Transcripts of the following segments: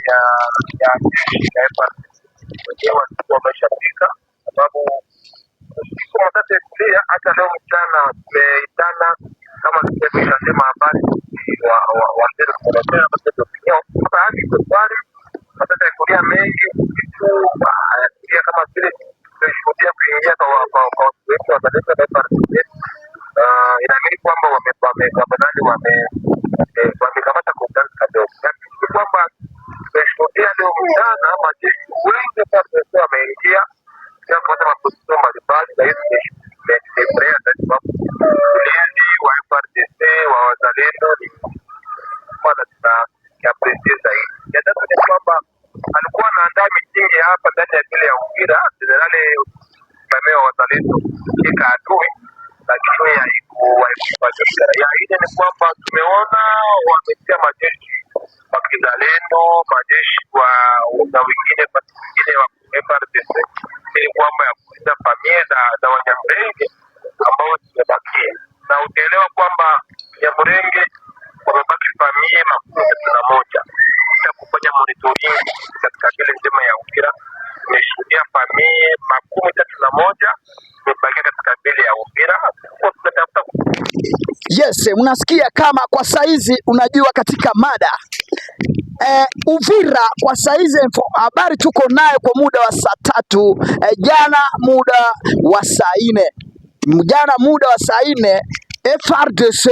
ya jeshi la FARDC wenyewe walikuwa wameshafika, sababu siku matatu kulia hata leo mchana tumeitana kama tumesema habari wa mbele kuelekea matendo opinion hapa hadi swali matatu kulia mengi kitu ya kama vile tumeshuhudia kuingia kwa wetu wa Zalendo na FARDC. Inaamini kwamba wamekamata kondani kadogo, lakini kwamba tumeshuhudia leo mchana majeshi wengi sasa wameingia kwa kupata maposition mbalimbali, na hizi tumefurahia sababu ulinzi wa FARDC wa Wazalendo ni kwanza tunakiapresia zaidi. Ya tatu ni kwamba alikuwa anaandaa mitingi hapa ndani ya vile ya Uvira Jenerali Kameo wa Wazalendo ika adui, lakini haikuifanyika. Ya ile ni kwamba tumeona wametia majeshi wa kizalendo, majeshi wa wengine wa FARDC ili kwamba ya kulinda familia za Wanyamulenge ambao zimebakia, na utaelewa kwamba Wanyamulenge wamebaki familia 31 ya kufanya monitoring katika ile nzima ya Uvira. Tumeshuhudia familia 31 zimebakia katika vile ya Uvira. Yes, unasikia kama kwa saizi unajua katika mada Uvira kwa saizi habari tuko nayo kwa muda wa saa 3, jana muda wa saa 4 FARDC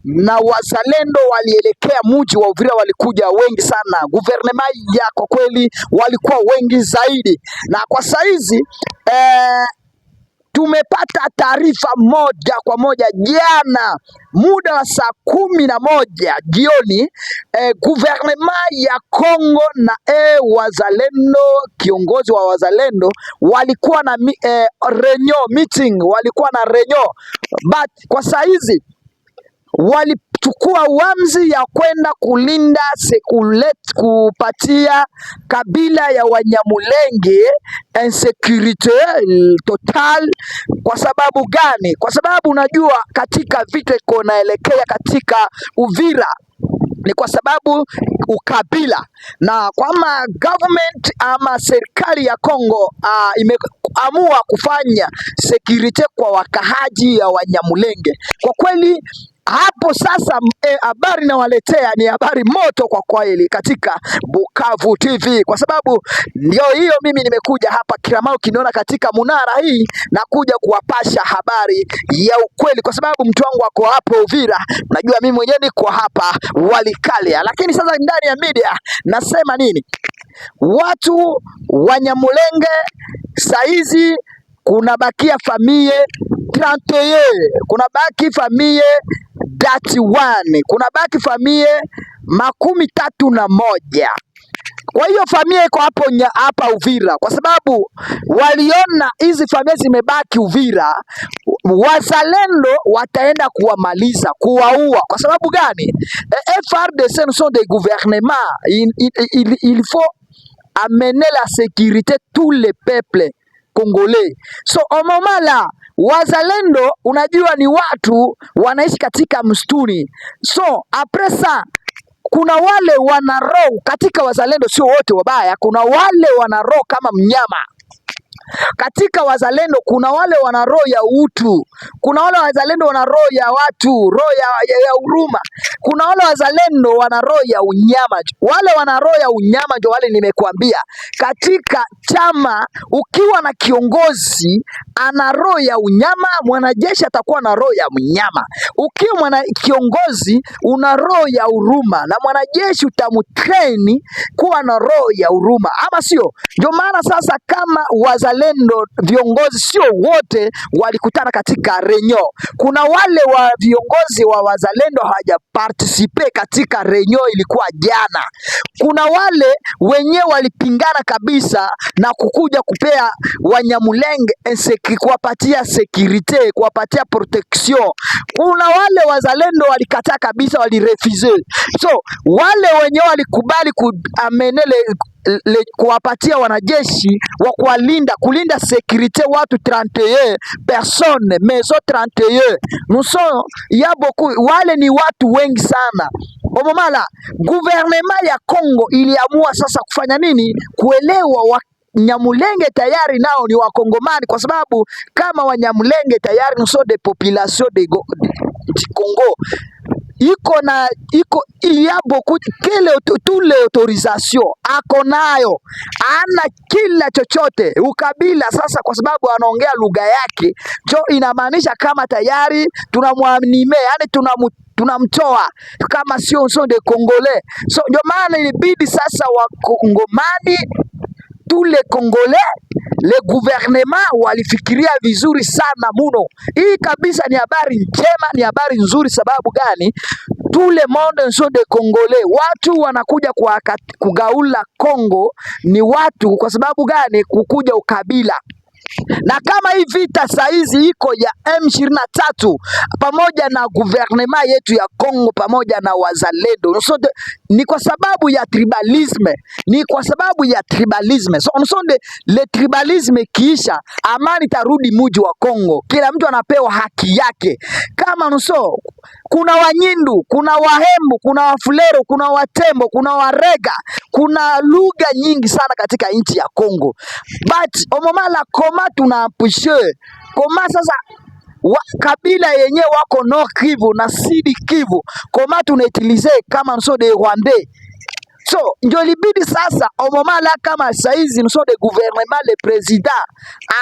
na wazalendo walielekea mji wa Uvira, walikuja wengi sana. Guvernema ya kwa kweli walikuwa wengi zaidi, na kwa saizi tumepata taarifa moja kwa moja jana muda wa saa 11 jioni, guvernema ya Kongo na wazalendo, kiongozi wa wazalendo walikuwa na meeting, but kwa saizi walichukua uamuzi ya kwenda kulinda kupatia kabila ya Wanyamulenge insecurity total. Kwa sababu gani? Kwa sababu unajua katika vita iko naelekea katika Uvira ni kwa sababu ukabila, na kama government ama serikali ya Kongo imeamua kufanya security kwa wakahaji ya Wanyamulenge. Kwa kweli hapo sasa habari nawaletea ni habari moto kwa kweli katika Bukavu TV, kwa sababu ndio hiyo mimi nimekuja hapa Kiramau kiniona katika munara hii na kuja kuwapasha habari ya ukweli, kwa sababu mtu wangu wako hapo Uvira, najua mimi mwenyewe niko hapa Walikale. Lakini sasa ndani ya media nasema nini? Watu Wanyamulenge saizi kuna bakia familia 31, kuna baki familia 31, kuna baki familia 31. Kwa hiyo familia iko hapa Uvira, kwa sababu waliona hizi familia zimebaki Uvira, wazalendo wataenda kuwamaliza, kuwaua. Kwa sababu gani? FARDC sont des gouvernements, il faut amener la sécurité tous les peuples congolais. So au moment là wazalendo unajua ni watu wanaishi katika msituni, so après ça kuna wale wana roho katika wazalendo, sio wote wabaya, kuna wale wana roho kama mnyama. Katika wazalendo kuna wale wana roho ya utu, kuna wale wazalendo wana roho ya watu, roho ya huruma, kuna wale wazalendo wana roho ya unyama. Wale wana roho ya unyama ndio wale nimekuambia. Katika chama ukiwa na kiongozi ana roho ya unyama, mwanajeshi atakuwa na roho ya mnyama. Ukiwa kiongozi una roho ya huruma, na mwanajeshi utamtrain kuwa na roho ya huruma, ama sio? Ndio maana sasa kama wazalendo viongozi sio wote walikutana katika renyo. Kuna wale wa viongozi wa wazalendo hawaja participe katika renyo, ilikuwa jana. Kuna wale wenyewe walipingana kabisa na kukuja kupea Wanyamulenge kuwapatia security, kuwapatia protection. Kuna wale wazalendo walikataa kabisa, walirefuse. So wale wenyewe walikubali kuamenele kuwapatia wanajeshi wa kulinda sécurité watu 31 personnes, maison 31. Nous sommes, il y a beaucoup, wale ni watu wengi sana. Omomala, gouvernement ya Congo iliamua sasa kufanya nini? Kuelewa Nyamulenge tayari nao ni wakongomani, kwa sababu kama Wanyamulenge tayari nous sommes des populations du Congo. Il y a beaucoup toutes les autorisations ako nayo, ana kila chochote ukabila. Sasa kwa sababu anaongea lugha yake, jo inamaanisha kama tayari tunamwanime, yani tunamtoa kama sio de Congolais. So ndio maana ilibidi sasa wakongomani tous les Congolais, le gouvernement walifikiria vizuri sana muno. Hii kabisa ni habari njema, ni habari nzuri. Sababu gani? Tous les monde sont des Congolais. Watu wanakuja kugaula Congo ni watu. Kwa sababu gani? Kukuja ukabila. Na kama hii vita saizi iko ya M23 pamoja na gouvernement yetu ya Congo pamoja na wazalendo, ni kwa sababu ya tribalisme, ni kwa sababu ya tribalisme. So le tribalisme kiisha, amani tarudi muji wa Congo, kila mtu anapewa haki yake. Kama kuna Wanyindu, kuna Wahembu, kuna Wafulero, kuna Watembo, kuna Warega, kuna lugha nyingi sana katika nchi ya Congo. But omomala koma tunaapushe koma sasa kabila yenye wako Nord Kivu na Sud Kivu, koma tunaitilize kama de Rwandais. So ndio libidi sasa omomala kama saizi de gouvernement, le president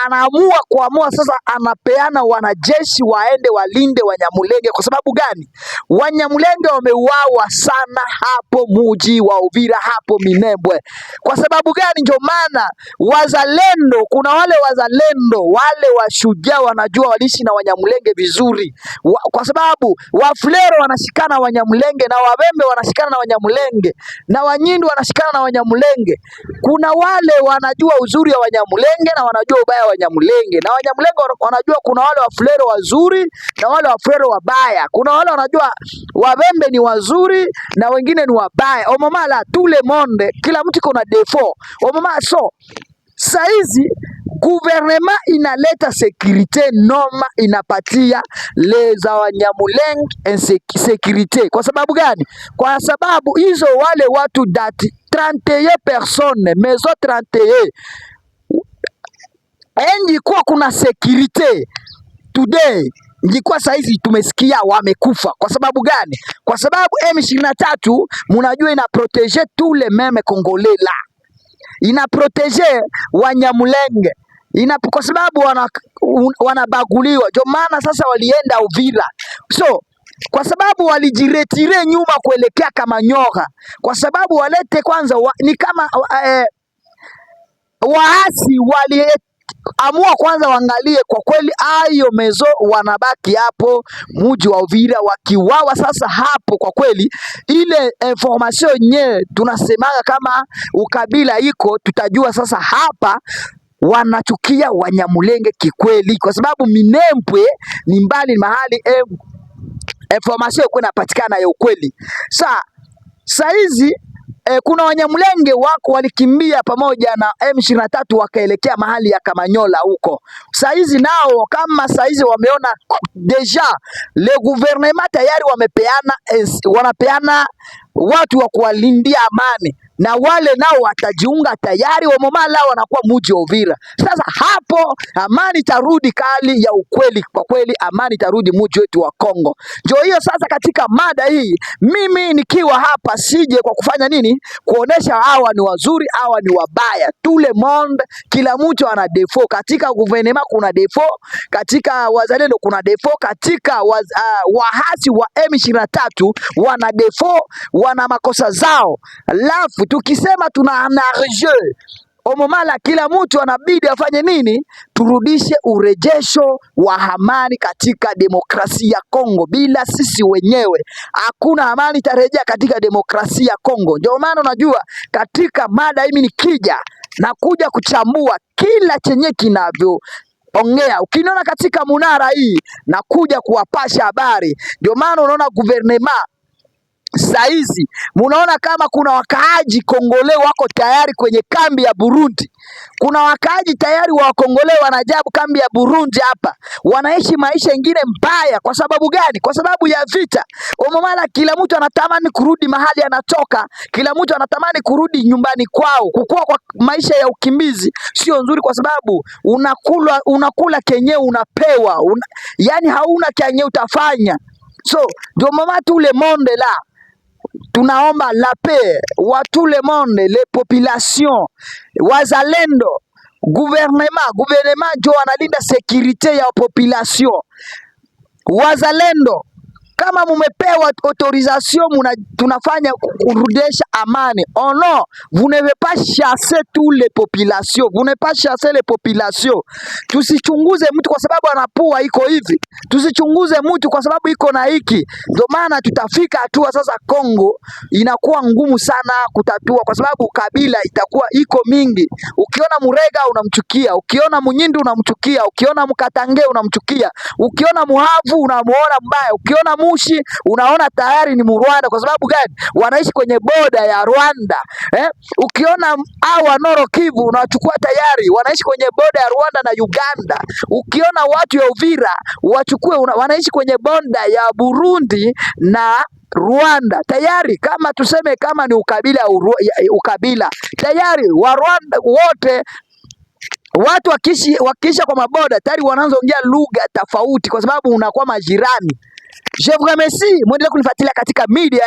anaamua kuamua sasa, anapeana wanajeshi waende walinde Wanyamulenge. Kwa sababu gani? Wanyamulenge wameuawa sana hapo muji wa Uvira, hapo Minembwe. Kwa sababu gani? Ndio maana wazalendo, kuna wale wazalendo wale washujaa wanajua walishi na Wanyamulenge vizuri, kwa sababu Wafulero wanashikana Wanyamulenge na Wabembe wanashikana na Wanyamulenge na Wanyindu wanashikana na Wanyamulenge. Kuna wale wanajua uzuri wa Wanyamulenge na wanajua ubaya wa Wanyamulenge, na Wanyamulenge wanajua kuna wale Wafulero wazuri na wale Wafulero wabaya. Kuna wale wanajua Wabembe ni wazuri na wengine ni wabaya. Omomala tout le monde, kila mtu kuna defo. Omomala saizi gouvernement inaleta sécurité noma, inapatia leza Wanyamulenge sécurité. Kwa sababu gani? Kwa sababu hizo wale watu dati 31 personnes, maison 31 ingikuwa kuna sécurité today, ingikuwa saizi tumesikia wamekufa. Kwa sababu gani? Kwa sababu M23 munajua ina protéger tous les mêmes Congolais là, ina protéger Wanyamulenge, kwa sababu wanabaguliwa. Ndio maana sasa walienda Uvira. So kwa sababu walijiretire nyuma kuelekea Kamanyola, kwa sababu walete kwanza ni kama waasi waliamua kwanza waangalie kwa kweli ayo mezo wanabaki hapo muji wa Uvira wakiwawa. Sasa hapo kwa kweli ile information nye tunasemaga kama ukabila iko, tutajua sasa hapa wanachukia Wanyamulenge kikweli, kwa sababu Minembwe ni mbali mahali information iko inapatikana ya ukweli. Saizi kuna Wanyamulenge wako walikimbia pamoja na M23 wakaelekea mahali ya Kamanyola huko. Saizi nao kama saizi wameona deja le gouvernement tayari wanapeana watu wa kuwalindia amani, na wale nao watajiunga tayari, wamomala wanakuwa muji wa Uvira. Sasa hapo amani tarudi kali ya ukweli. Kwa kweli amani tarudi muji wetu wa Kongo. Ndio hiyo sasa katika mada hii mimi nikiwa hapa sije kwa kufanya nini? Kuonesha hawa ni wazuri, hawa ni wabaya. Tout le monde, kila mtu ana defo. Katika gouvernement kuna defo, katika wazalendo kuna defo, katika wahasi wa M23 wana defo, wana makosa zao. Alafu tukisema tuna anarje omomala, kila mtu anabidi afanye nini? Turudishe urejesho wa amani katika demokrasia ya Kongo. Bila sisi wenyewe hakuna amani tarejea katika demokrasia ya Kongo. Ndio maana unajua katika mada hii nikija na kuja kuchambua kila chenye kinavyo ongea. Ukiniona katika munara hii na kuja kuwapasha habari. Ndio maana unaona gouvernement Saizi munaona kama kuna wakaaji Kongole wako tayari kwenye kambi ya Burundi. Kuna wakaaji tayari wa Kongole wanajabu kambi ya Burundi hapa, wanaishi maisha ingine mbaya. Kwa sababu gani? Kwa sababu ya vita. Omomala, kila mtu anatamani kurudi mahali anatoka, kila mtu anatamani kurudi nyumbani kwao. Kukua kwa maisha ya ukimbizi sio nzuri, kwa sababu unakula kenye unapewa, yani hauna kenye utafanya. So ndio mama tout le monde là, tunaomba la paix wa tout le monde, les populations, wazalendo, gouvernement jo analinda sécurité ya population. Wazalendo, kama mumepewa autorisation tunafanya kurudisha amani. Oh non, vous ne devez pas chasser tous les populations. Vous ne pas chasser les populations. Tusichunguze mtu kwa sababu anapua iko hivi. Tusichunguze mtu kwa sababu iko na hiki. Ndio maana tutafika hatua sasa Kongo inakuwa ngumu sana kutatua, kwa sababu kabila itakuwa iko mingi. Ukiona Murega unamchukia, ukiona Munyindu unamchukia, ukiona Mkatange unamchukia, ukiona Muhavu unamuona mbaya, ukiona Mushi unaona tayari ni Mrwanda. Kwa sababu gani? Wanaishi kwenye boda ya Rwanda. Ukiona hawa Nord Kivu unachukua tayari wanaishi kwenye boda ya Rwanda na Uganda. Ukiona watu ya Uvira wachukue wanaishi kwenye boda ya Burundi na Rwanda. Tayari kama tuseme kama ni ukabila tayari wa Rwanda wote watu wakisha kwa maboda tayari wanaanza ongea lugha tofauti, kwa sababu unakuwa majirani. Je vous remercie, mwendelee kunifuatilia katika media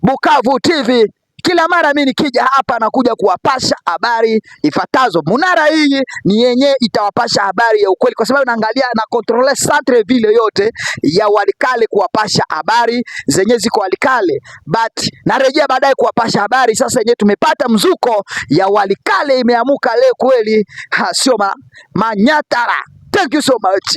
Bukavu TV. Kila mara mimi nikija hapa nakuja kuwapasha habari ifuatazo. Munara hii ni yenye itawapasha habari ya ukweli, kwa sababu naangalia na control centre ville yote ya Walikale kuwapasha habari zenye ziko Walikale, but narejea baadaye kuwapasha habari sasa yenye tumepata mzuko ya Walikale imeamuka leo kweli, sio manyatara. Thank you so much.